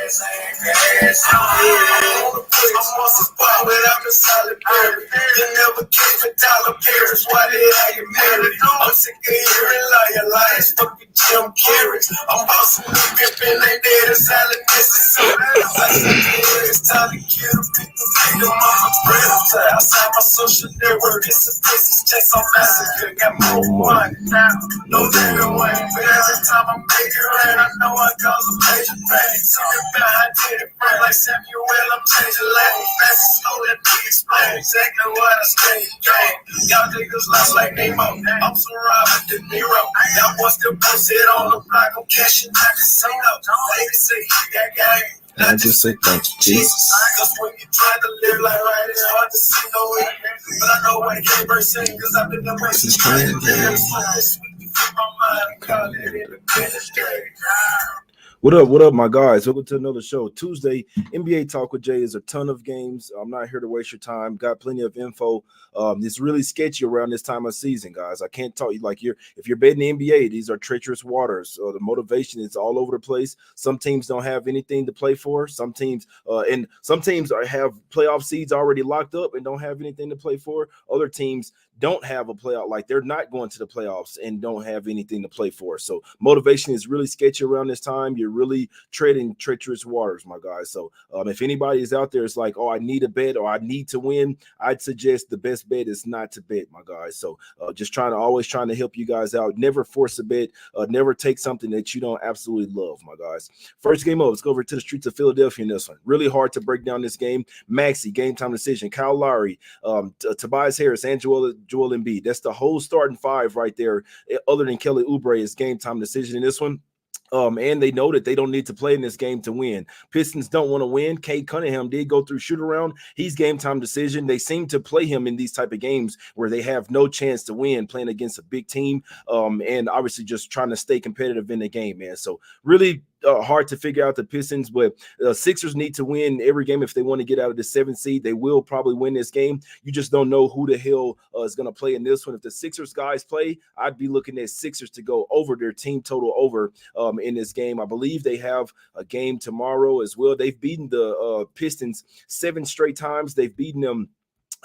I'm on some fun without the solid berry. You never keep a dollar bills. Why did I get married? I'm sick of hearing liars. Fucking Jim Carrey. I'm bossing up pimping like that. It's solid necessary. It's time to kill the people. Freedom on my predator. Outside my social network, it's a business checks on massacre. Got more money now. No living way. But every time I make it right, I know I cause a major pain. Something behind it, right like Samuel. I'm changing language. Fast and slow, let me explain exactly what I stay game. Y'all niggas lost like Nemo. I'm so Robert De Niro. Y'all boys still posted on the block. I'm cashing out casino. Ladies say he got game. I just say thank you, Jesus. Cause when you try to live like right, it's hard to see no way. But I know I can't burst in, cause I've been the way since trying to get it. What up, my guys? Welcome to another show. Tuesday, NBA Talk with Jay is a ton of games. I'm not here to waste your time. Got plenty of info. It's really sketchy around this time of season, guys. I can't tell you if you're betting the NBA, these are treacherous waters. The motivation is all over the place. Some teams don't have anything to play for. Some teams have playoff seeds already locked up and don't have anything to play for. Other teams don't have a playoff, like they're not going to the playoffs and don't have anything to play for. So motivation is really sketchy around this time. You're really treading treacherous waters, my guys. So if anybody is out there, it's like, oh, I need a bet or I need to win, I'd suggest the best bet is not to bet, my guys. So just always trying to help you guys out. Never force a bet. Never take something that you don't absolutely love, my guys. First game up, let's go over to the streets of Philadelphia in this one. Really hard to break down this game. Maxey, game time decision. Kyle Lowry, Tobias Harris, and Joel Embiid. That's the whole starting five right there. Other than Kelly Oubre, is game time decision in this one. And they know that they don't need to play in this game to win. Pistons don't want to win. Cade Cunningham did go through shoot around. He's game time decision. They seem to play him in these type of games where they have no chance to win, playing against a big team, and obviously just trying to stay competitive in the game, man. So really hard to figure out the Pistons, but Sixers need to win every game if they want to get out of the 7th seed. They will probably win this game. You just don't know who the hell is going to play in this one. If the Sixers guys play, I'd be looking at Sixers to go over their team total over in this game. I believe they have a game tomorrow as well. They've beaten the Pistons 7 straight times. They've beaten them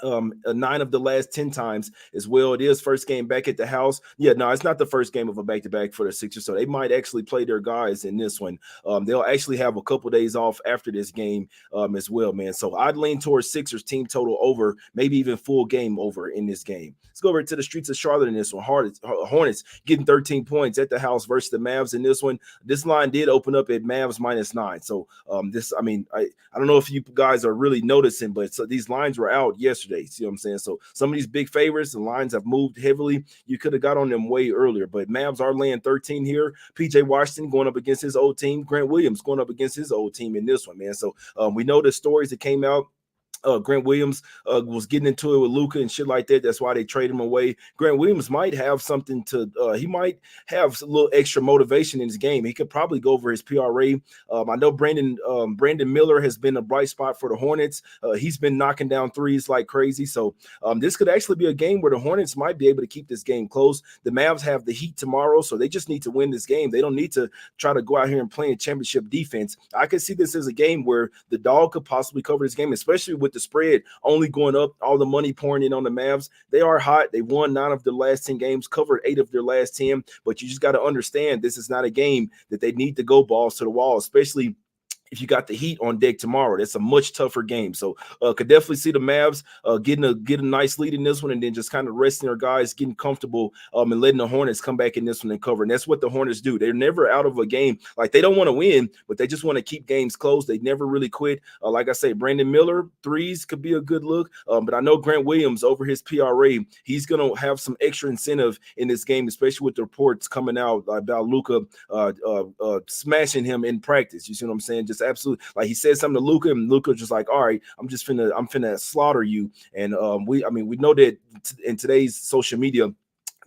9 of the last 10 times as well. It is first game back at the house. Yeah, no, it's not the first game of a back-to-back for the Sixers, so they might actually play their guys in this one. They'll actually have a couple days off after this game as well, man. So I'd lean towards Sixers team total over, maybe even full game over in this game. Let's go over to the streets of Charlotte in this one. Hornets getting 13 points at the house versus the Mavs in this one. This line did open up at Mavs -9. So I don't know if you guys are really noticing, but these lines were out yesterday. See what I'm saying? So some of these big favorites, the lines have moved heavily. You could have got on them way earlier, but Mavs are laying 13 here. PJ Washington going up against his old team. Grant Williams going up against his old team in this one, man. So we know the stories that came out. Grant Williams was getting into it with Luka and shit like that. That's why they traded him away. Grant Williams might have something he might have a little extra motivation in his game. He could probably go over his PRA. I know Brandon Miller has been a bright spot for the Hornets. He's been knocking down threes like crazy. So this could actually be a game where the Hornets might be able to keep this game close. The Mavs have the Heat tomorrow, so they just need to win this game. They don't need to try to go out here and play a championship defense. I could see this as a game where the dog could possibly cover this game, especially with the spread only going up, all the money pouring in on the Mavs. They are hot. They won 9 of their last 10 games, covered 8 of their last 10, but you just got to understand this is not a game that they need to go balls to the wall, especially if you got the Heat on deck tomorrow. That's a much tougher game. So could definitely see the Mavs getting a nice lead in this one and then just kind of resting their guys, getting comfortable and letting the Hornets come back in this one and cover. And that's what the Hornets do. They're never out of a game. Like, they don't want to win, but they just want to keep games close. They never really quit. Like I say, Brandon Miller, threes could be a good look. But I know Grant Williams over his PRA, he's going to have some extra incentive in this game, especially with the reports coming out about Luka smashing him in practice. You see what I'm saying? Just absolutely, like, he said something to Luka, and Luka just like, all right, I'm finna slaughter you. And we know that in today's social media,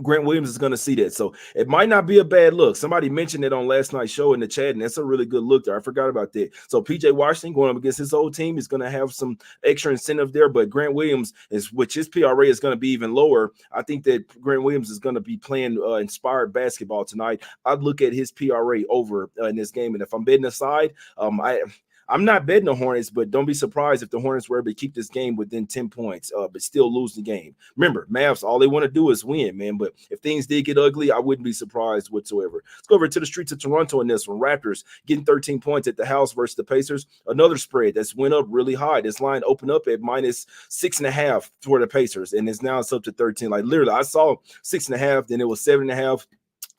Grant Williams is going to see that. So it might not be a bad look. Somebody mentioned it on last night's show in the chat, and that's a really good look there. I forgot about that. So PJ Washington going up against his old team is going to have some extra incentive there, but Grant Williams, which his PRA is going to be even lower. I think that Grant Williams is going to be playing inspired basketball tonight. I'd look at his PRA over in this game, and if I'm betting aside, I'm not betting the Hornets, but don't be surprised if the Hornets were able to keep this game within 10 points, but still lose the game. Remember, Mavs, all they want to do is win, man. But if things did get ugly, I wouldn't be surprised whatsoever. Let's go over to the streets of Toronto in this one. Raptors getting 13 points at the house versus the Pacers. Another spread that's went up really high. This line opened up at -6.5 for the Pacers, and it's now up to 13. Like literally, I saw 6.5, then it was 7.5.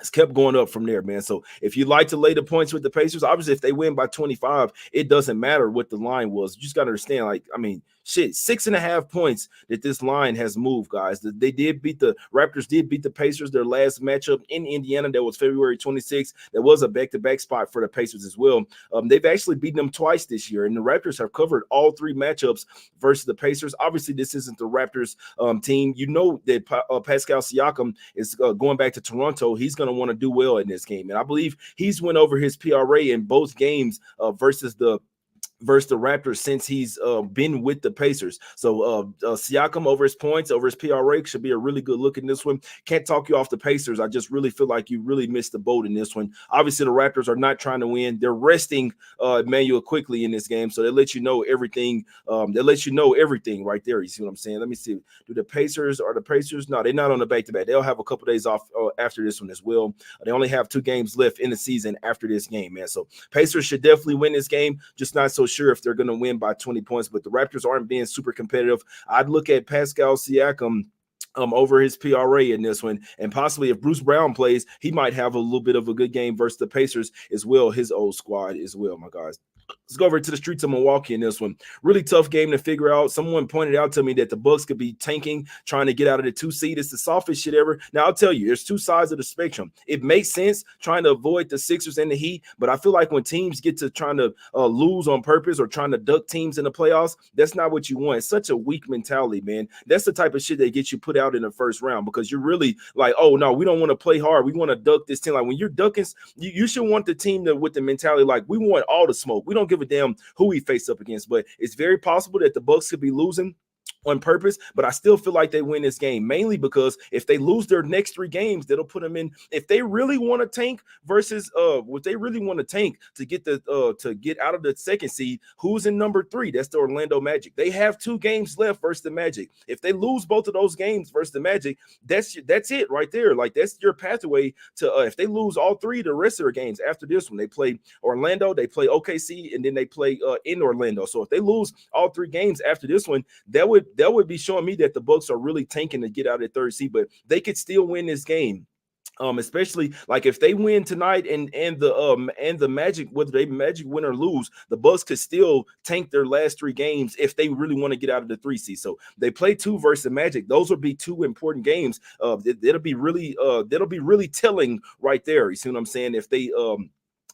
It's kept going up from there, man. So if you like to lay the points with the Pacers, obviously if they win by 25, it doesn't matter what the line was. You just got to understand, like, I mean, shit, 6.5 points that this line has moved, guys. They did beat the Raptors, did beat the Pacers their last matchup in Indiana. That was February 26th. That was a back-to-back spot for the Pacers as well. They've actually beaten them twice this year, and the Raptors have covered all 3 matchups versus the Pacers. Obviously, this isn't the Raptors team. You know that Pascal Siakam is going back to Toronto. He's going to want to do well in this game, and I believe he's went over his PRA in both games versus the Raptors since he's been with the Pacers. So Siakam over his points, over his PRA should be a really good look in this one. Can't talk you off the Pacers. I just really feel like you really missed the boat in this one. Obviously, the Raptors are not trying to win. They're resting Emmanuel quickly in this game, so they let you know everything. They let you know everything right there. You see what I'm saying? Let me see. Do the Pacers No, they're not on the back-to-back. They'll have a couple days off after this one as well. They only have 2 games left in the season after this game, man. So Pacers should definitely win this game. Just not so sure if they're going to win by 20 points, but the Raptors aren't being super competitive. I'd look at Pascal Siakam over his PRA in this one, and possibly if Bruce Brown plays, he might have a little bit of a good game versus the Pacers as well, his old squad as well, my guys. Let's go over to the streets of Milwaukee in this one. Really tough game to figure out. Someone pointed out to me that the Bucks could be tanking, trying to get out of the 2 seed. It's the softest shit ever. Now, I'll tell you, there's 2 sides of the spectrum. It makes sense trying to avoid the Sixers and the Heat, but I feel like when teams get to trying to lose on purpose or trying to duck teams in the playoffs, that's not what you want. It's such a weak mentality, man. That's the type of shit that gets you put out in the first round because you're really like, oh, no, we don't want to play hard. We want to duck this team. Like when you're ducking, you should want the team with the mentality like we want all the smoke. We don't give a damn who we face up against, but it's very possible that the Bucks could be losing on purpose, but I still feel like they win this game, mainly because if they lose their next 3 games, that'll put them in. If they really want to tank versus what they really want to tank to get to get out of the 2nd seed, who's in number 3? That's the Orlando Magic. They have 2 games left versus the Magic. If they lose both of those games versus the Magic, that's it right there. Like that's your pathway to if they lose all 3 the rest of their games after this one, they play Orlando, they play OKC, and then they play in Orlando. So if they lose all 3 games after this one, that would be showing me that the Bucks are really tanking to get out of the 3rd seed, but they could still win this game. Especially like if they win tonight and the Magic, whether they Magic win or lose, the Bucks could still tank their last 3 games if they really want to get out of the 3 seed. So they play 2 versus the Magic. Those would be 2 important games. That'll be really telling right there. You see what I'm saying? If they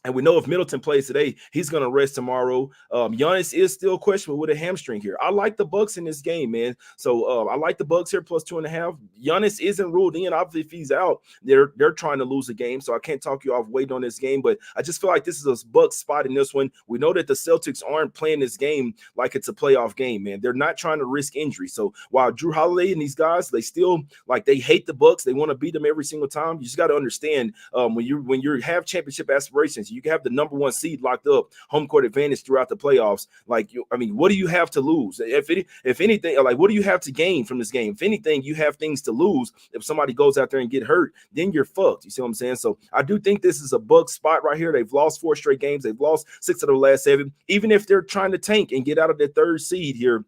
and we know if Middleton plays today, he's going to rest tomorrow. Giannis is still questionable with a hamstring here. I like the Bucks in this game, man. So I like the Bucks here plus 2.5. Giannis isn't ruled in. Obviously, if he's out, they're trying to lose a game. So I can't talk you off waiting on this game. But I just feel like this is a Bucks spot in this one. We know that the Celtics aren't playing this game like it's a playoff game, man. They're not trying to risk injury. So while Drew Holiday and these guys, they still like they hate the Bucks. They want to beat them every single time. You just got to understand when you have championship aspirations, you can have the number 1 seed locked up, home court advantage throughout the playoffs. Like, what do you have to lose? If anything, like, what do you have to gain from this game? If anything, you have things to lose. If somebody goes out there and get hurt, then you're fucked. You see what I'm saying? So I do think this is a Bucks spot right here. They've lost 4 straight games. They've lost 6 of the last 7. Even if they're trying to tank and get out of the 3rd seed here,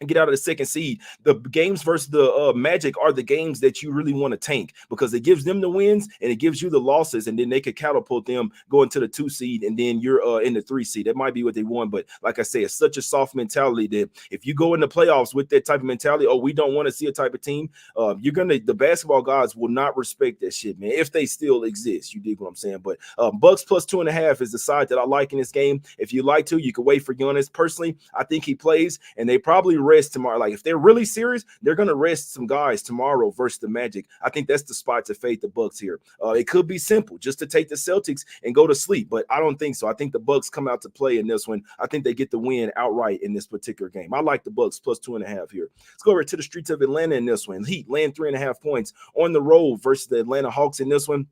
and get out of the 2nd seed, the games versus the Magic are the games that you really want to tank because it gives them the wins and it gives you the losses, and then they could catapult them going to the 2 seed, and then you're in the 3 seed. That might be what they want, but like I say, it's such a soft mentality that if you go in the playoffs with that type of mentality, we don't want to see a type of team, the basketball gods will not respect that shit, man, if they still exist. You dig what I'm saying? But Bucks plus 2.5 is the side that I like in this game. If you like to, you can wait for Giannis. Personally, I think he plays, and they probably rest tomorrow. Like if they're really serious, they're gonna rest some guys tomorrow versus the Magic. I think that's the spot to fade the Bucks here. It could be simple just to take the Celtics and go to sleep, but I don't think so. I think the Bucks come out to play in this one. I think they get the win outright in this particular game. I like the Bucks plus 2.5 here. Let's go over to the streets of Atlanta in this one. Heat laying 3.5 points on the road versus the Atlanta Hawks in this one.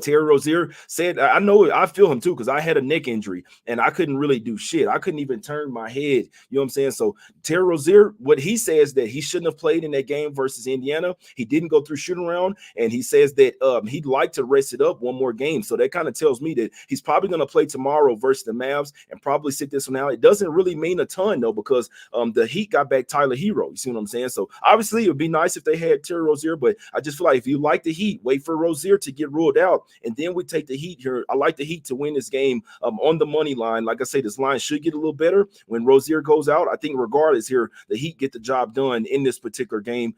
Terry Rozier said, I know I feel him too, because I had a neck injury and I couldn't really do shit. I couldn't even turn my head. You know what I'm saying? So Terry Rozier, what he says that he shouldn't have played in that game versus Indiana. He didn't go through shooting around, and he says that he'd like to rest it up one more game. So that kind of tells me that he's probably going to play tomorrow versus the Mavs and probably sit this one out. It doesn't really mean a ton though, because the Heat got back Tyler Hero. You see what I'm saying? So obviously it would be nice if they had Terry Rozier, but I just feel like if you like the Heat, wait for Rozier to get ruled out. And then we take the Heat here. I like the Heat to win this game on the money line. Like I say, this line should get a little better when Rozier goes out. I think regardless here, the Heat get the job done in this particular game.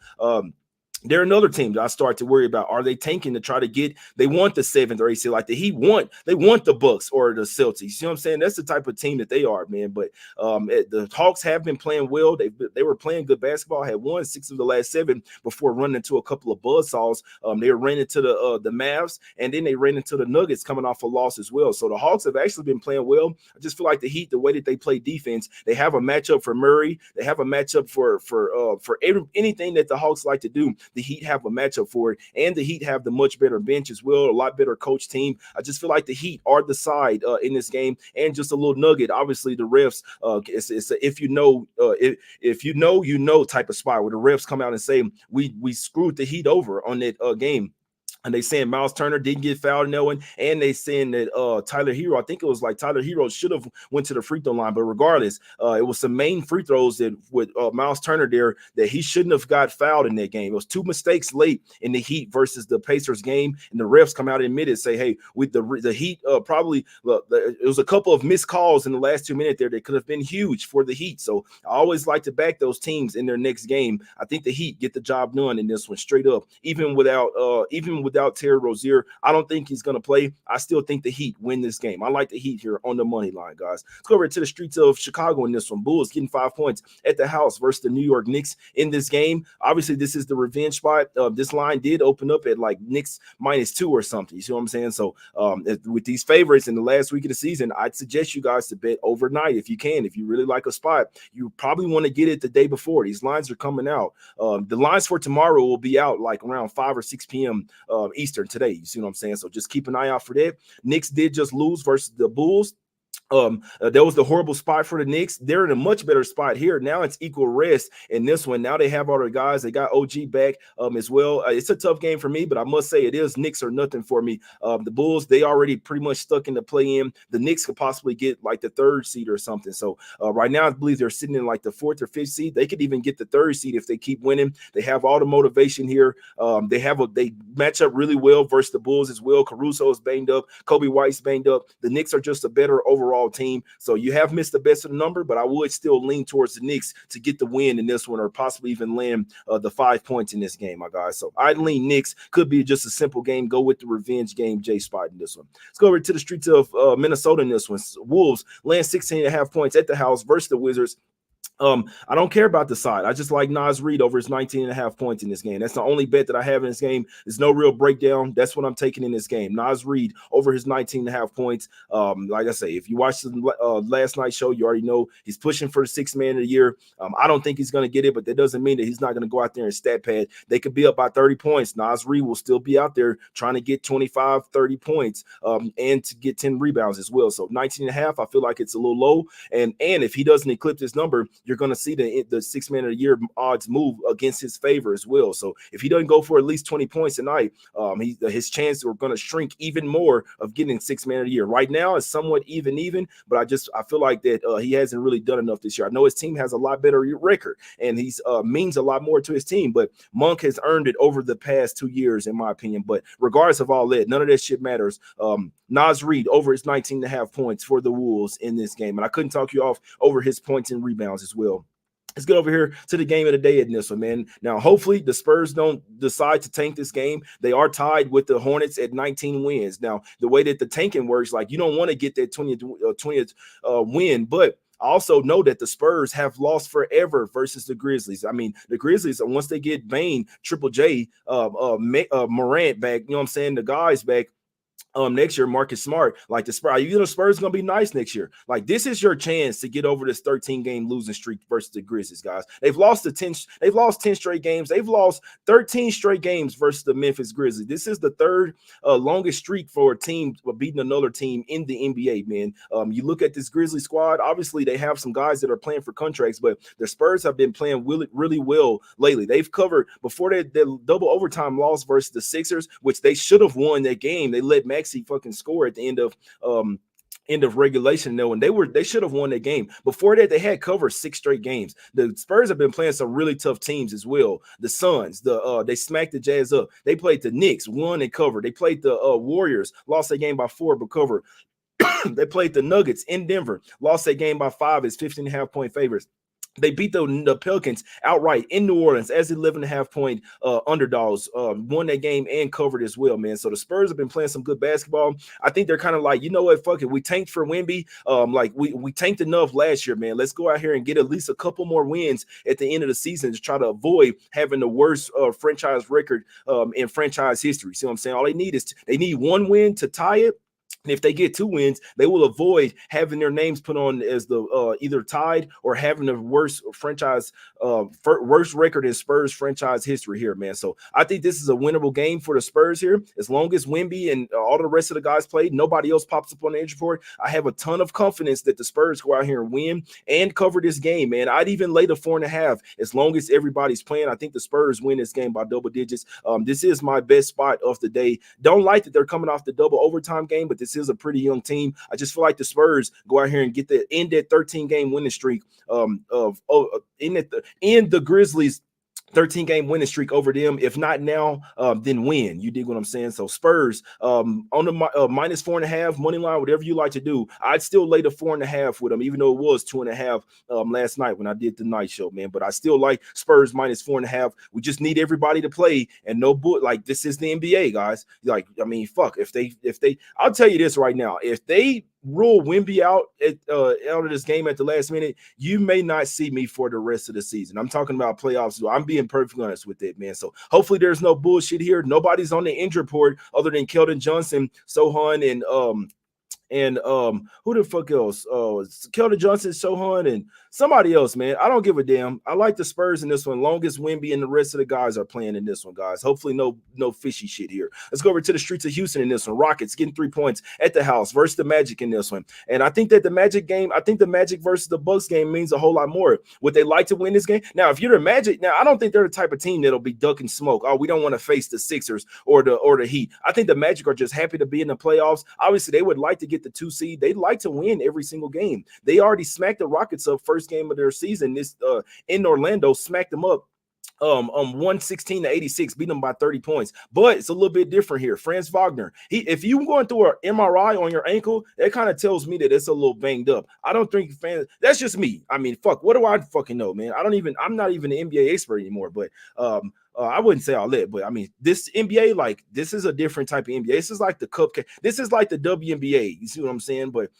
They're another team that I start to worry about. Are they tanking to try to get? They want the 7th or 8th seed, like the Heat want. They want the Bucks or the Celtics. You know what I'm saying? That's the type of team that they are, man. But the Hawks have been playing well. They were playing good basketball. Had won 6 of the last 7 before running into a couple of buzzsaws. They ran into the Mavs, and then they ran into the Nuggets coming off a loss as well. So the Hawks have actually been playing well. I just feel like the Heat, the way that they play defense, they have a matchup for Murray. They have a matchup for anything that the Hawks like to do. The Heat have a matchup for it, and the Heat have the much better bench as well, a lot better coach team. I just feel like the Heat are the side in this game. And just a little nugget, obviously the refs, it's a, if you know type of spot where the refs come out and say we screwed the Heat over on that game. And they saying Miles Turner didn't get fouled in that one, and they saying that Tyler Hero, I think it was like Tyler Hero should have went to the free throw line, but regardless, it was some main free throws that with Miles Turner there that he shouldn't have got fouled in that game. It was 2 mistakes late in the Heat versus the Pacers game, and the refs come out and admit it, say, hey, with the Heat probably it was a couple of missed calls in the last 2 minutes there that could have been huge for the Heat. So I always like to back those teams in their next game. I think the Heat get the job done in this one straight up, even without Terry Rozier. I don't think he's going to play. I still think the Heat win this game. I like the Heat here on the money line, guys. Let's go over to the streets of Chicago in this one. Bulls getting 5 points at the house versus the New York Knicks in this game. Obviously, this is the revenge spot. This line did open up at like Knicks -2 or something. You see what I'm saying? So with these favorites in the last week of the season, I'd suggest you guys to bet overnight if you can. If you really like a spot, you probably want to get it the day before. These lines are coming out. The lines for tomorrow will be out like around 5 or 6 p.m. Eastern today. You see what I'm saying? So just keep an eye out for that. Knicks did just lose versus the Bulls. That was the horrible spot for the Knicks. They're in a much better spot here. Now it's equal rest in this one. Now they have all their guys. They got OG back as well. It's a tough game for me, but I must say it is Knicks or nothing for me. The Bulls, they already pretty much stuck in the play-in. The Knicks could possibly get like the 3rd seed or something. So right now I believe they're sitting in like the 4th or 5th seed. They could even get the 3rd seed if they keep winning. They have all the motivation here. They match up really well versus the Bulls as well. Caruso is banged up. Kobe White's banged up. The Knicks are just a better overall team. So you have missed the best of the number, but I would still lean towards the Knicks to get the win in this one, or possibly even land the 5 points in this game, my guys. So I'd lean Knicks. Could be just a simple game. Go with the revenge game J spot in this one. Let's go over to the streets of Minnesota in this one. Wolves land 16.5 points at the house versus the Wizards. I don't care about the side. I just like Naz Reid over his 19.5 points in this game. That's the only bet that I have in this game. There's no real breakdown. That's what I'm taking in this game. Naz Reid over his 19.5 points. Like I say, if you watched the last night's show, you already know he's pushing for the 6th man of the year. I don't think he's going to get it, but that doesn't mean that he's not going to go out there and stat pad. They could be up by 30 points. Naz Reid will still be out there trying to get 25, 30 points and to get 10 rebounds as well. So 19.5, I feel like it's a little low. And if he doesn't eclipse this number, you're going to see the 6th man of the year odds move against his favor as well. So if he doesn't go for at least 20 points tonight, his chances are going to shrink even more of getting 6th man of the year. Right now it's somewhat even, but I feel like that he hasn't really done enough this year. I know his team has a lot better record, and he's means a lot more to his team, but Monk has earned it over the past 2 years, in my opinion. But regardless of all that, none of that shit matters. Naz Reid over his 19.5 points for the Wolves in this game, and I couldn't talk you off over his points and rebounds as well. Let's get over here to the game of the day in this one, man. Now, hopefully the Spurs don't decide to tank this game. They are tied with the Hornets at 19 wins. Now, the way that the tanking works, like, you don't want to get that 20th win, but I also know that the Spurs have lost forever versus the Grizzlies. I mean, the Grizzlies, once they get Bane, Triple J, Morant back, you know what I'm saying, the guys back, next year, Marcus Smart, like the Spurs, Spurs gonna be nice next year. Like this is your chance to get over this 13 game losing streak versus the Grizzlies, guys. They've lost 10 straight games. They've lost 13 straight games versus the Memphis Grizzlies. This is the third longest streak for a team beating another team in the NBA, man. You look at this Grizzly squad, obviously they have some guys that are playing for contracts, but the Spurs have been playing really well lately. They've covered before their double overtime loss versus the Sixers, which they should have won that game. They let Maxey fucking score at the end of regulation though, and they should have won that game. Before that, they had covered 6 straight games. The Spurs have been playing some really tough teams as well. The Suns, they smacked the Jazz up. They played the Knicks, won and covered. They played the Warriors, lost that game by 4 but covered. They played the Nuggets in Denver, lost that game by 5 as 15.5-point favorites. They beat the Pelicans outright in New Orleans as 11.5-point underdogs, won that game and covered as well, man. So the Spurs have been playing some good basketball. I think they're kind of like, you know what, fuck it. We tanked for Wemby. Like we tanked enough last year, man. Let's go out here and get at least a couple more wins at the end of the season to try to avoid having the worst franchise record in franchise history. See what I'm saying? All they need one win to tie it. And if they get 2 wins, they will avoid having their names put on as the either tied or having the worst franchise, worst record in Spurs franchise history here, man. So I think this is a winnable game for the Spurs here. As long as Wemby and all the rest of the guys play, nobody else pops up on the injury report. I have a ton of confidence that the Spurs go out here and win and cover this game, man. I'd even lay the 4.5 as long as everybody's playing. I think the Spurs win this game by double digits. This is my best spot of the day. Don't like that they're coming off the double overtime game, but this is a pretty young team. I just feel like the Spurs go out here and get end that 13-game winning streak in the Grizzlies 13-game winning streak over them. If not now, then win. You dig what I'm saying? So Spurs on the minus 4.5 money line, whatever you like to do. I'd still lay the 4.5 with them, even though it was 2.5 last night when I did the night show, man. But I still like Spurs minus 4.5. We just need everybody to play and no book. Like this is the NBA, guys. Like I mean, fuck. If they, I'll tell you this right now. If they rule Wemby out of this game at the last minute, you may not see me for the rest of the season. I'm talking about playoffs. I'm being perfectly honest with it, man. So hopefully there's no bullshit here. Nobody's on the injury report other than Keldon Johnson, Sohan, and who the fuck else? Keldon Johnson, Sohan, and somebody else, man. I don't give a damn. I like the Spurs in this one. Longest Wemby and the rest of the guys are playing in this one, guys. Hopefully no fishy shit here. Let's go over to the streets of Houston in this one. Rockets getting 3 points at the house versus the Magic in this one. And I think that the Magic versus the Bucks game means a whole lot more. Would they like to win this game? Now, if you're the Magic, now I don't think they're the type of team that'll be ducking smoke. Oh, we don't want to face the Sixers or the Heat. I think the Magic are just happy to be in the playoffs. Obviously, they would like to get the 2 seed. They'd like to win every single game. They already smacked the Rockets up first game of their season this in Orlando, smacked them up 116-86, beat them by 30 points. But it's a little bit different here. Franz Wagner, if you going through an MRI on your ankle, that kind of tells me that it's a little banged up. I don't think that's just me. I mean, fuck, what do I fucking know, man? I'm not even an NBA expert anymore, but I wouldn't say all that, but I mean, this NBA, like, this is a different type of NBA. This is like the cupcake. This is like the WNBA. You see what I'm saying? But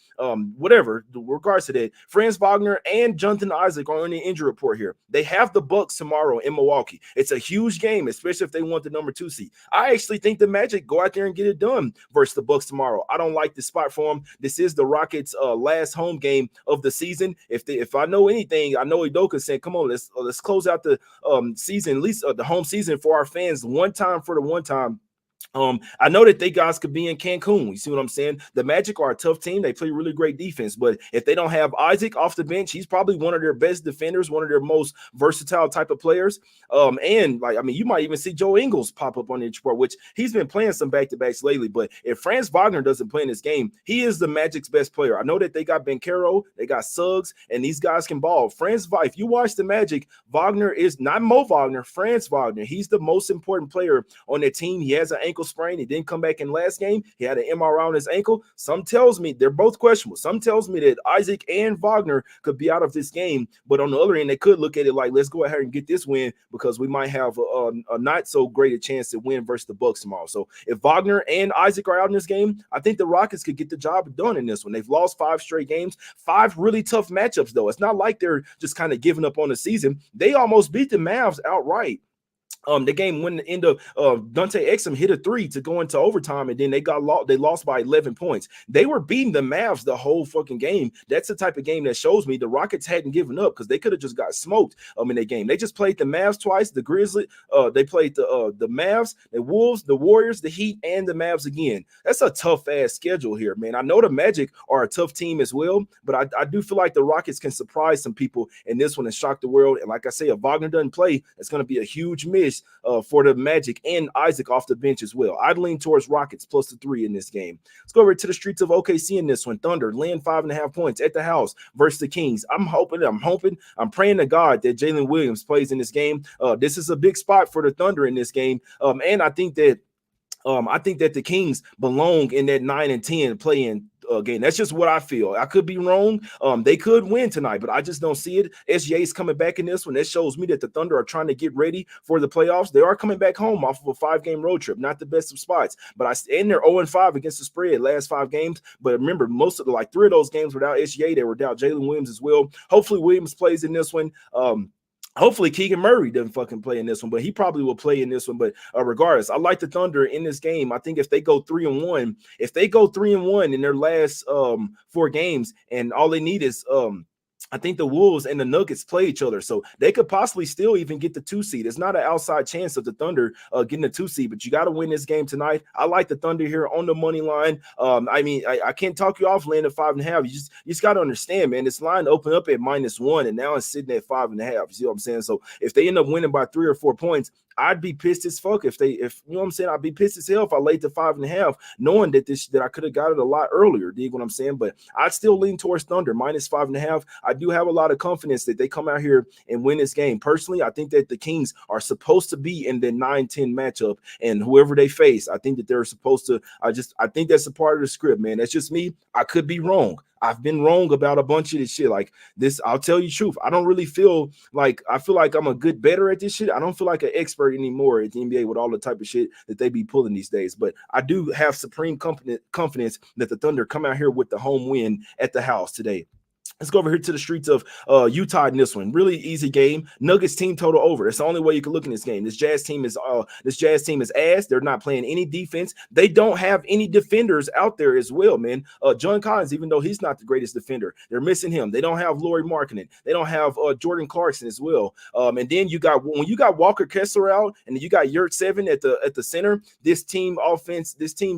whatever, regards to that, Franz Wagner and Jonathan Isaac are on the injury report here. They have the Bucks tomorrow in Milwaukee. It's a huge game, especially if they want the number 2 seed. I actually think the Magic go out there and get it done versus the Bucks tomorrow. I don't like the spot for them. This is the Rockets' last home game of the season. If I know anything, I know Udoka said, "Come on, let's close out the season, at least the home season for our fans one time." I know that they guys could be in Cancun. You see what I'm saying? The Magic are a tough team. They play really great defense, but if they don't have Isaac off the bench, he's probably one of their best defenders, one of their most versatile type of players. And like, I mean, you might even see Joe Ingles pop up on the report, which he's been playing some back-to-backs lately. But if Franz Wagner doesn't play in this game, he is the Magic's best player. I know that they got Banchero, they got Suggs, and these guys can ball. If you watch the Magic, Wagner is not Mo Wagner, Franz Wagner. He's the most important player on their team. He has an ankle sprain. He didn't come back in last game. He had an MRI on his ankle. Some tells me they're both questionable. Some tells me that Isaac and Wagner could be out of this game. But on the other end, they could look at it like, let's go ahead and get this win because we might have a not so great a chance to win versus the Bucks tomorrow. So if Wagner and Isaac are out in this game, I think the Rockets could get the job done in this one. They've lost 5 straight games, 5 really tough matchups, though. It's not like they're just kind of giving up on the season. They almost beat the Mavs outright The game when the end of Dante Exum hit a three to go into overtime, and then they lost by 11 points. They were beating the Mavs the whole fucking game. That's the type of game that shows me the Rockets hadn't given up, because they could have just got smoked in that game. They just played the Mavs twice, the Grizzlies, they played the Mavs, the Wolves, the Warriors, the Heat, and the Mavs again. That's a tough ass schedule here, man. I know the Magic are a tough team as well, but I do feel like the Rockets can surprise some people in this one and shock the world. And like I say, if Wagner doesn't play, it's going to be a huge miss for the Magic and Isaac off the bench as well. I'd lean towards Rockets plus the 3 in this game. Let's go over to the streets of OKC in this one. Thunder laying 5.5 points at the house versus the Kings. I'm praying to God that Jalen Williams plays in this game. This is a big spot for the Thunder in this game. And I think that the Kings belong in that 9 and 10 play-in game. That's just what I feel. I could be wrong. They could win tonight, but I just don't see it. SGA's coming back in this one. That shows me that the Thunder are trying to get ready for the playoffs. They are coming back home off of a 5-game road trip. Not the best of spots, but and they're 0-5 against the spread last 5 games. But remember, most of 3 of those games without SGA, they were without Jalen Williams as well. Hopefully Williams plays in this one. Hopefully Keegan Murray doesn't fucking play in this one, but he probably will play in this one. But regardless, I like the Thunder in this game. I think if they go 3-1, in their last 4 games, and all they need is I think the Wolves and the Nuggets play each other, so they could possibly still even get the 2 seed. It's not an outside chance of the Thunder getting the 2 seed, but you got to win this game tonight. I like the Thunder here on the money line. I can't talk you off laying at 5.5. You just got to understand, man. This line opened up at -1, and now it's sitting at 5.5. You see what I'm saying? So if they end up winning by 3 or 4 points, I'd be pissed as fuck if you know what I'm saying. I'd be pissed as hell if I laid to 5.5, knowing that I could have got it a lot earlier. Dig what I'm saying? But I'd still lean towards Thunder -5.5. I do have a lot of confidence that they come out here and win this game. Personally, I think that the Kings are supposed to be in the 9-10 matchup, and whoever they face, I think that they're supposed to. I think that's a part of the script, man. That's just me. I could be wrong. I've been wrong about a bunch of this shit. Like this, I'll tell you the truth. I don't really feel like I'm a good bettor at this shit. I don't feel like an expert anymore at the NBA with all the type of shit that they be pulling these days. But I do have supreme confidence that the Thunder come out here with the home win at the house today. Let's go over here to the streets of Utah in this one. Really easy game. Nuggets team total over. That's the only way you can look in this game. This Jazz team is ass. They're not playing any defense. They don't have any defenders out there as well, man. John Collins, even though he's not the greatest defender, they're missing him. They don't have Lauri Markkanen. They don't have Jordan Clarkson as well. And then when you got Walker Kessler out, and then you got Yurt 7 at the center. This team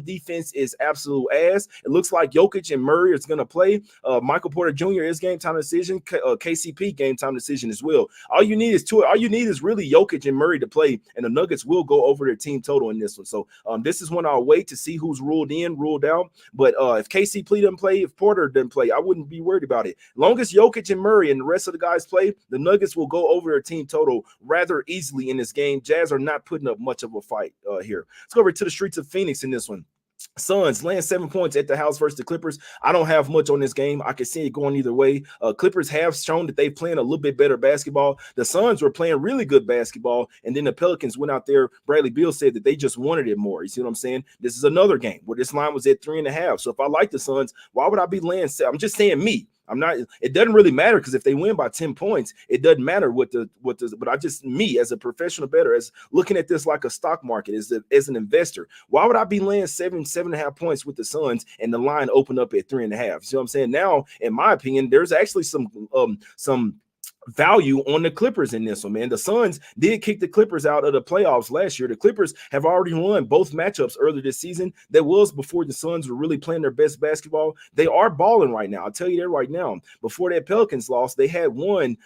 defense is absolute ass. It looks like Jokic and Murray is gonna play. Michael Porter Jr. is game time decision. KCP game time decision as well. All you need is really Jokic and Murray to play, and the Nuggets will go over their team total in this one. So this is one I'll wait to see who's ruled in, ruled out. But if KCP doesn't play, if Porter doesn't play, I wouldn't be worried about it. As long as Jokic and Murray and the rest of the guys play, the Nuggets will go over their team total rather easily in this game. Jazz are not putting up much of a fight here. Let's go over to the streets of Phoenix in this one. Suns laying 7 points at the house versus the Clippers. I don't have much on this game. I can see it going either way. Clippers have shown that they're playing a little bit better basketball. The Suns were playing really good basketball, and then the Pelicans went out there. Bradley Beal said that they just wanted it more. You see what I'm saying? This is another game where this line was at 3.5. So if I like the Suns, why would I be laying 7? I'm just saying me. I'm not. It doesn't really matter because if they win by 10 points, it doesn't matter But I just me as a professional bettor, as looking at this like a stock market, as an investor, why would I be laying 7.5 points with the Suns and the line open up at 3.5? See what I'm saying? Now, in my opinion, there's actually some value on the Clippers in this one, man. The Suns did kick the Clippers out of the playoffs last year. The Clippers have already won both matchups earlier this season. That was before the Suns were really playing their best basketball. They are balling right now. I'll tell you that right now. Before that Pelicans loss, they had won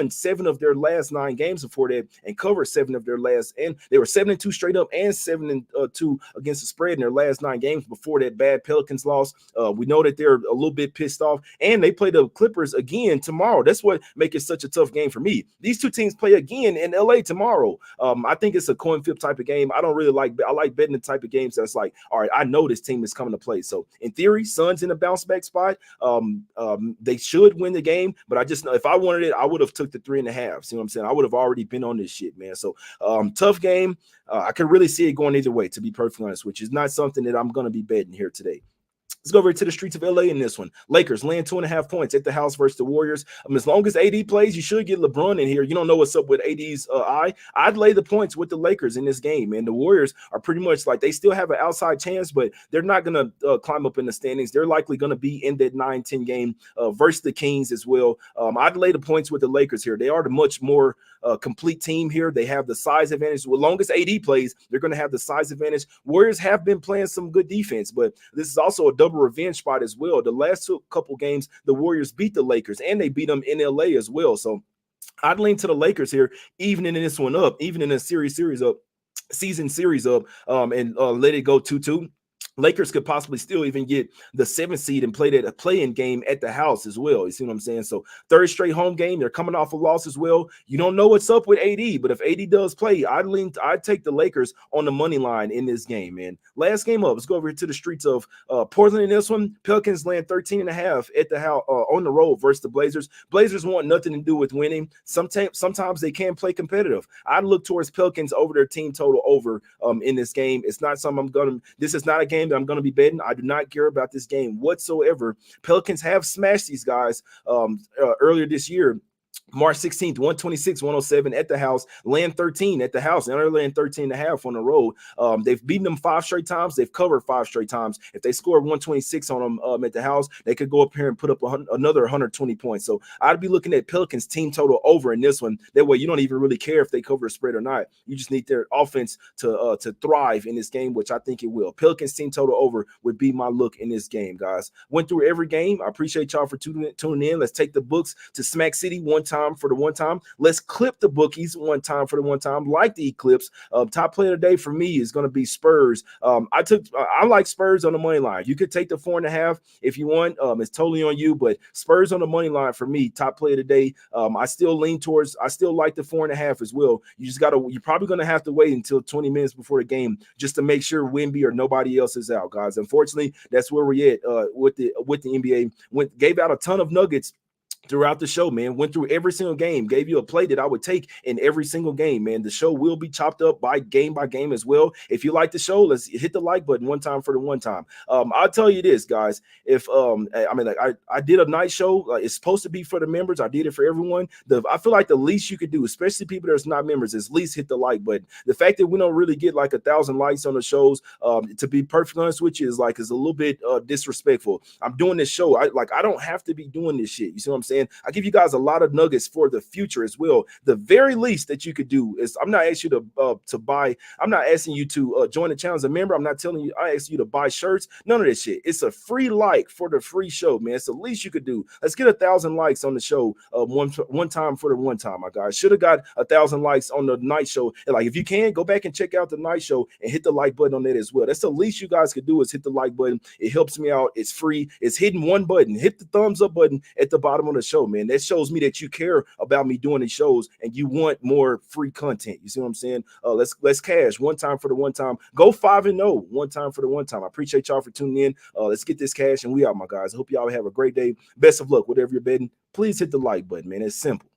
7 of their last 9 games before that and covered 7 of their last, and they were 7-2 straight up and 7-2 against the spread in their last 9 games before that bad Pelicans loss. We know that they're a little bit pissed off, and they play the Clippers again tomorrow. That's what make it such a tough game for me. These two teams play again in LA tomorrow. I think it's a coin flip type of game. I like betting the type of games that's like, all right, I know this team is coming to play. So in theory, Suns in a bounce back spot. They should win the game, but I just know if I wanted it, I would have took the 3.5. See what I'm saying? I would have already been on this shit, man. So tough game. I can really see it going either way, to be perfectly honest, which is not something that I'm going to be betting here today. Let's go over to the streets of LA in this one. Lakers laying 2.5 points at the house versus the Warriors. As long as AD plays, you should get LeBron in here. You don't know what's up with AD's eye. I'd lay the points with the Lakers in this game, and the Warriors are pretty much like they still have an outside chance, but they're not going to climb up in the standings. They're likely going to be in that 9-10 game versus the Kings as well. I'd lay the points with the Lakers here. They are the much more complete team here. They have the size advantage. As long as AD plays, they're going to have the size advantage. Warriors have been playing some good defense, but this is also a double revenge spot as well. The last couple games, the Warriors beat the Lakers, and they beat them in LA as well. So I'd lean to the Lakers here, even in this one up, even in a season series up, and let it go 2-2. Lakers could possibly still even get the 7th seed and play that a play-in game at the house as well. You see what I'm saying? So third straight home game. They're coming off a loss as well. You don't know what's up with AD, but if AD does play, I'd take the Lakers on the money line in this game, man. Last game up. Let's go over to the streets of Portland in this one. Pelicans land 13.5 at the house on the road versus the Blazers. Blazers want nothing to do with winning. Sometimes they can play competitive. I'd look towards Pelicans over their team total over in this game. It's not something this is not a game that I'm going to be betting. I do not care about this game whatsoever. Pelicans have smashed these guys earlier this year. March 16th, 126-107 at the house, land 13 at the house, and they're laying 13.5 on the road. They've beaten them 5 straight times. They've covered 5 straight times. If they score 126 on them at the house, they could go up here and put up another 120 points. So I'd be looking at Pelicans team total over in this one. That way you don't even really care if they cover a spread or not. You just need their offense to thrive in this game, which I think it will. Pelicans team total over would be my look in this game, guys. Went through every game. I appreciate y'all for tuning in. Let's take the books to Smack City one time for the one time. Let's clip the bookies one time for the one time, like the Eclipse. Top play of the day for me is going to be Spurs. I like Spurs on the money line. You could take the 4.5 if you want. It's totally on you, but Spurs on the money line for me, top play of the day. I still like the 4.5 as well. You're probably going to have to wait until 20 minutes before the game just to make sure Wemby or nobody else is out, guys. Unfortunately, that's where we're at with the NBA. Gave out a ton of nuggets throughout the show, man. Went through every single game, gave you a play that I would take in every single game, man. The show will be chopped up by game as well. If you like the show, let's hit the like button one time for the one time. I'll tell you this, guys. If I did a night show. It's supposed to be for the members. I did it for everyone. I feel like the least you could do, especially people that's not members, is at least hit the like button. The fact that we don't really get like 1,000 likes on the shows, to be perfectly honest with you, is a little bit disrespectful. I'm doing this show. I don't have to be doing this shit. You see what I'm saying? I give you guys a lot of nuggets for the future as well. The very least that you could do is, I'm not asking you to buy. I'm not asking you to join the channel as a member. I'm not telling you. I ask you to buy shirts. None of this shit. It's a free like for the free show, man. It's the least you could do. Let's get 1,000 likes on the show. One time for the one time, my guys. Should have got 1,000 likes on the night show. And if you can, go back and check out the night show and hit the like button on that as well. That's the least you guys could do, is hit the like button. It helps me out. It's free. It's hitting one button. Hit the thumbs up button at the bottom of the show, man. That shows me that you care about me doing these shows and you want more free content. You see what I'm saying? Let's cash one time for the one time. Go 5-0 one time for the one time. I appreciate y'all for tuning in. Let's get this cash and we out, my guys. I hope y'all have a great day. Best of luck, whatever you're betting. Please hit the like button, man. It's simple.